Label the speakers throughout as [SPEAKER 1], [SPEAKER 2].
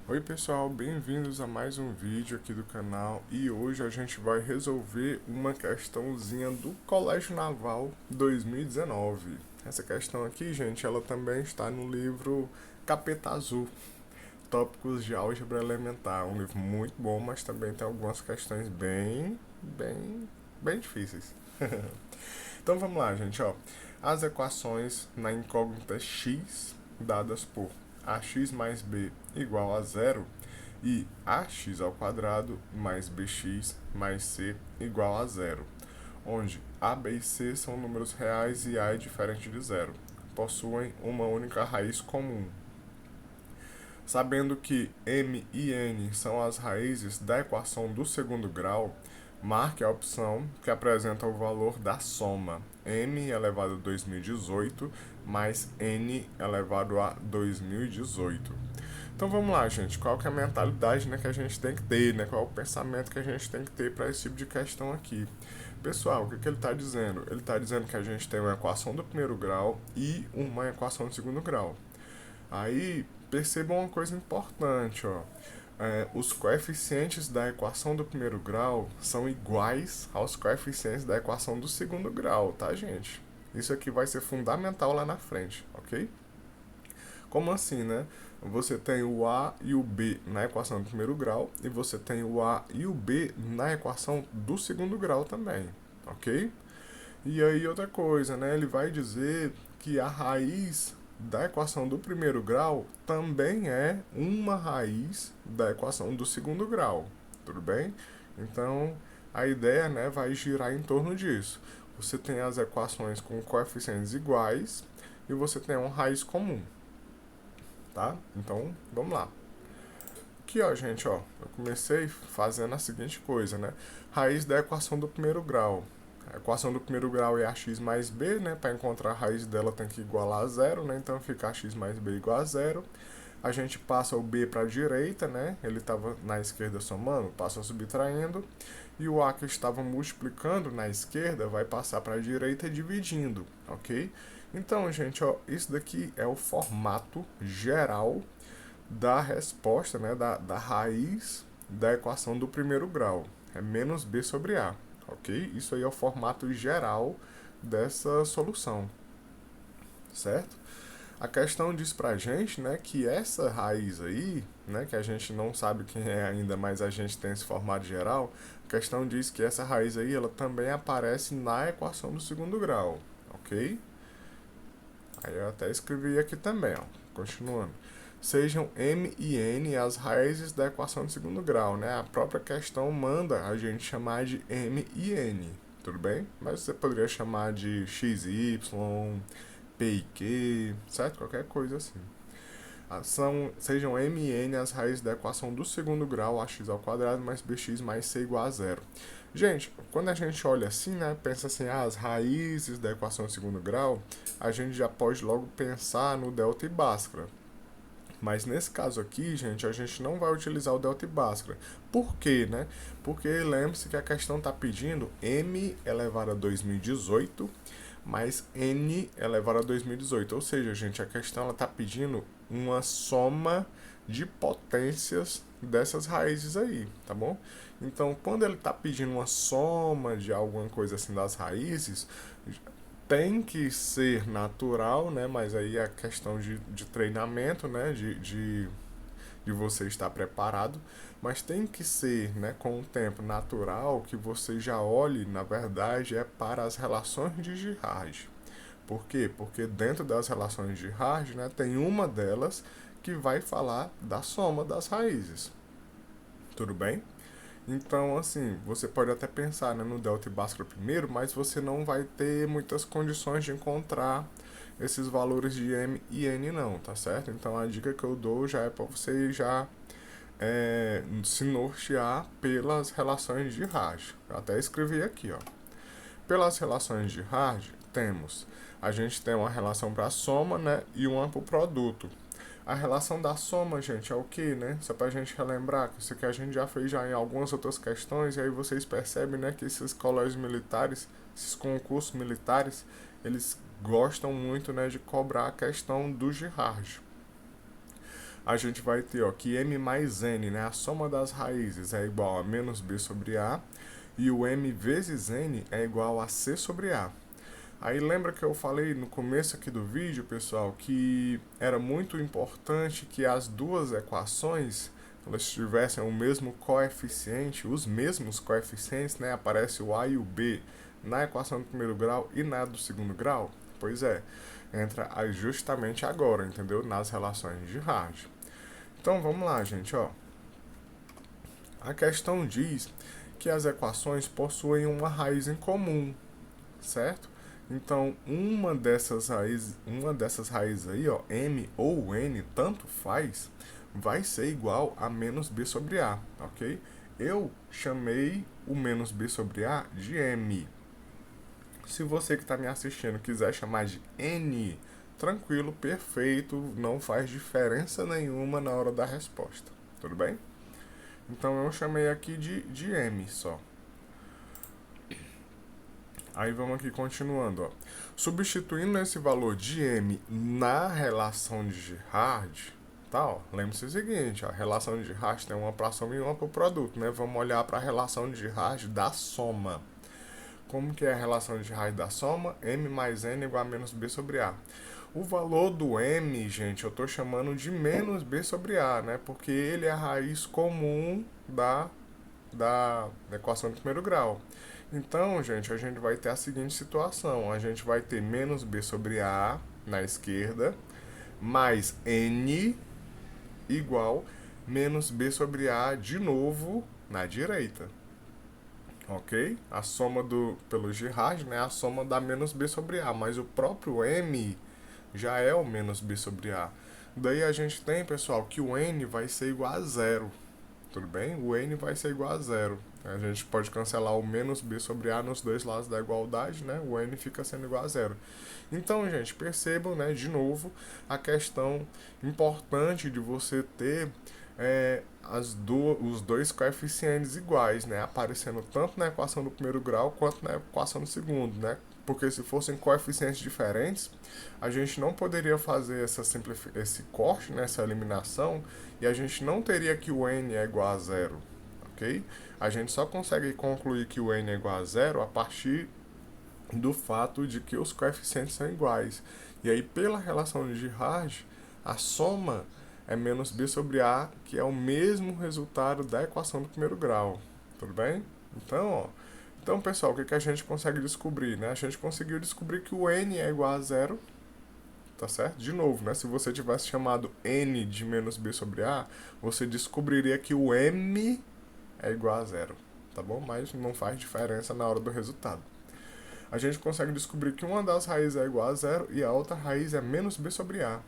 [SPEAKER 1] Oi pessoal, bem-vindos a mais um vídeo aqui do canal e hoje a gente vai resolver uma questãozinha do Colégio Naval 2019. Essa questão aqui, gente, ela também está no livro Capeta Azul, Tópicos de Álgebra Elementar. Um livro muito bom, mas também tem algumas questões bem difíceis. Então vamos lá, gente, ó. As equações na incógnita x dadas por ax mais b igual a zero e ax ao quadrado mais bx mais c igual a zero, onde a, b e c são números reais e a é diferente de zero, possuem uma única raiz comum. Sabendo que m e n são as raízes da equação do segundo grau, marque a opção que apresenta o valor da soma m elevado a 2018 mais n elevado a 2018. Então vamos lá, gente. Qual que é a mentalidade, né, que a gente tem que ter, né? Qual é o pensamento que a gente tem que ter para esse tipo de questão aqui? Pessoal, o que ele está dizendo? Ele está dizendo que a gente tem uma equação do primeiro grau e uma equação do segundo grau. Aí percebam uma coisa importante, ó. Os coeficientes da equação do primeiro grau são iguais aos coeficientes da equação do segundo grau, tá, gente? Isso aqui vai ser fundamental lá na frente, ok? Como assim, né? Você tem o A e o B na equação do primeiro grau e você tem o A e o B na equação do segundo grau também, ok? E aí outra coisa, né? Ele vai dizer que a raiz da equação do primeiro grau também é uma raiz da equação do segundo grau, tudo bem? Então a ideia, né, vai girar em torno disso. Você tem as equações com coeficientes iguais e você tem uma raiz comum, tá? Então vamos lá. Aqui, ó, gente, ó, eu comecei fazendo a seguinte coisa, né? Raiz da equação do primeiro grau. A equação do primeiro grau é ax mais b, né? Para encontrar a raiz dela tem que igualar a zero, né? Então fica ax mais b igual a zero. A gente passa o b para a direita, né? Ele estava na esquerda somando, passa subtraindo. E o a que estava multiplicando na esquerda vai passar para a direita dividindo, ok? Então, gente, ó, isso daqui é o formato geral da resposta, né, da raiz da equação do primeiro grau. É menos b sobre a, ok? Isso aí é o formato geral dessa solução, certo? A questão diz pra gente, né, que essa raiz aí, né, que a gente não sabe quem é ainda, mas a gente tem esse formato geral, a questão diz que essa raiz aí, ela também aparece na equação do segundo grau, ok? Aí eu até escrevi aqui também, ó, continuando. Sejam m e n as raízes da equação de segundo grau, né? A própria questão manda a gente chamar de m e n, tudo bem? Mas você poderia chamar de x e y, p e q, certo? Qualquer coisa assim. Sejam m e n as raízes da equação do segundo grau, ax ao quadrado mais bx mais c igual a zero. Gente, quando a gente olha assim, né, pensa assim, as raízes da equação de segundo grau, a gente já pode logo pensar no delta e bhaskara. Mas nesse caso aqui, gente, a gente não vai utilizar o delta e bhaskara. Por quê, né? Porque lembre-se que a questão está pedindo m elevado a 2018 mais n elevado a 2018. Ou seja, gente, a questão está pedindo uma soma de potências dessas raízes aí, tá bom? Então, quando ele está pedindo uma soma de alguma coisa assim das raízes, tem que ser natural, né? Mas aí é questão de treinamento, né? De você estar preparado, mas tem que ser, né, com o tempo natural que você já olhe, na verdade, é para as relações de Girard. Por quê? Porque dentro das relações de Girard, né, tem uma delas que vai falar da soma das raízes. Tudo bem? Então, assim, você pode até pensar, né, no delta e bhaskara primeiro, mas você não vai ter muitas condições de encontrar esses valores de m e n não, tá certo? Então a dica que eu dou já é para você já se nortear pelas relações de Raj. Eu até escrevi aqui, ó. Pelas relações de Raj, a gente tem uma relação para a soma, né, e uma para o produto. A relação da soma, gente, é o que, né? Só pra gente relembrar, que isso aqui a gente já fez já em algumas outras questões, e aí vocês percebem, né, que esses colégios militares, esses concursos militares, eles gostam muito, né, de cobrar a questão do Girard. a gente vai ter ó, que m mais n, né, a soma das raízes é igual a menos b sobre a, e o m vezes n é igual a c sobre a. Aí lembra que eu falei no começo aqui do vídeo, pessoal, que era muito importante que as duas equações elas tivessem o mesmo coeficiente, os mesmos coeficientes, né? Aparece o a e o b na equação do primeiro grau e na do segundo grau. Pois é, entra justamente agora, entendeu? Nas relações de Hard. Então vamos lá, gente, ó. A questão diz que as equações possuem uma raiz em comum, certo? Então, uma dessas raízes aí, ó, m ou n, tanto faz, vai ser igual a menos b sobre a, ok? Eu chamei o menos b sobre a de m. Se você que está me assistindo quiser chamar de n, tranquilo, perfeito, não faz diferença nenhuma na hora da resposta, tudo bem? Então eu chamei aqui de m só. Aí vamos aqui continuando, ó. Substituindo esse valor de m na relação de Girard, tá, ó. Lembre-se o seguinte, ó, a relação de Girard tem uma para a soma e uma para o produto, né? Vamos olhar para a relação de Girard da soma. Como que é a relação de Girard da soma? M mais n igual a menos b sobre a. O valor do m, gente, eu estou chamando de menos b sobre a, né? Porque ele é a raiz comum da equação do primeiro grau. Então, gente, a gente vai ter a seguinte situação. A gente vai ter menos b sobre a na esquerda, mais n igual menos b sobre a de novo na direita. Ok? A soma pelo Girard, né? A soma dá menos b sobre a, mas o próprio m já é o menos b sobre a. Daí a gente tem, pessoal, que o n vai ser igual a zero. Tudo bem? O n vai ser igual a zero. A gente pode cancelar o menos b sobre a nos dois lados da igualdade, né? O n fica sendo igual a zero. Então, gente, percebam, né, de novo, a questão importante de você ter os dois coeficientes iguais, né? Aparecendo tanto na equação do primeiro grau quanto na equação do segundo, né? Porque se fossem coeficientes diferentes, a gente não poderia fazer esse corte, né, essa eliminação, e a gente não teria que o n é igual a zero, ok? A gente só consegue concluir que o n é igual a zero a partir do fato de que os coeficientes são iguais. E aí, pela relação de Girard, a soma é menos b sobre a, que é o mesmo resultado da equação do primeiro grau. Tudo bem? Então, pessoal, o que a gente consegue descobrir, né? A gente conseguiu descobrir que o n é igual a zero, tá certo? De novo, né? Se você tivesse chamado n de menos b sobre a, você descobriria que o m é igual a zero, tá bom? Mas não faz diferença na hora do resultado. A gente consegue descobrir que uma das raízes é igual a zero e a outra raiz é menos b sobre a.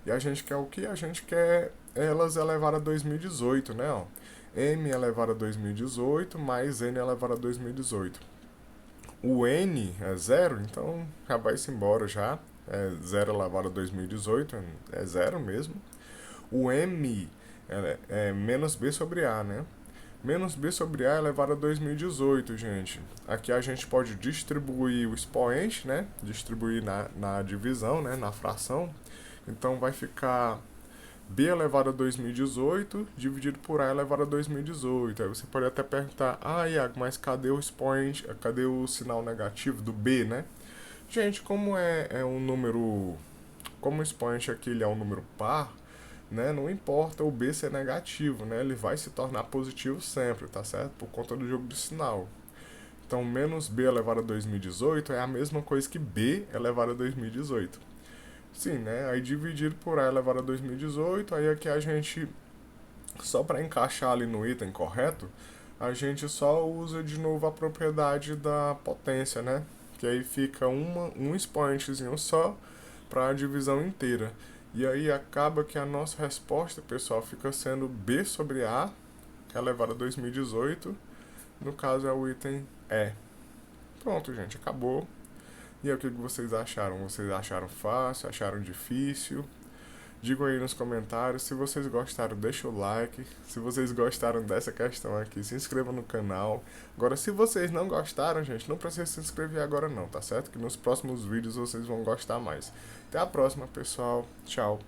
[SPEAKER 1] E a gente quer o que? A gente quer elas elevado a 2018, né? Ó. m elevado a 2018 mais n elevado a 2018. O n é zero, então já vai-se embora já. É 0 elevado a 2018, é zero mesmo. O m é menos b sobre a, né? Menos b sobre a elevado a 2018, gente. Aqui a gente pode distribuir o expoente, né? Distribuir na divisão, né? Na fração. Então vai ficar b elevado a 2018 dividido por a elevado a 2018. Aí você pode até perguntar, Iago, mas cadê o expoente, cadê o sinal negativo do b, né? Gente, como é um número, como o expoente aqui ele é um número par, né, não importa o b ser negativo, né, ele vai se tornar positivo sempre, tá certo? Por conta do jogo de sinal. Então, menos b elevado a 2018 é a mesma coisa que b elevado a 2018. Sim, né? Aí dividido por a elevado a 2018, aí aqui a gente, só para encaixar ali no item correto, a gente só usa de novo a propriedade da potência, né? Que aí fica um expoentezinho só para a divisão inteira. E aí acaba que a nossa resposta, pessoal, fica sendo b sobre a elevado a 2018. No caso é o item E. Pronto, gente, acabou. E aí, o que vocês acharam? Vocês acharam fácil? Acharam difícil? Digam aí nos comentários. Se vocês gostaram, deixa o like. Se vocês gostaram dessa questão aqui, se inscrevam no canal. Agora, se vocês não gostaram, gente, não precisa se inscrever agora não, tá certo? Que nos próximos vídeos vocês vão gostar mais. Até a próxima, pessoal. Tchau.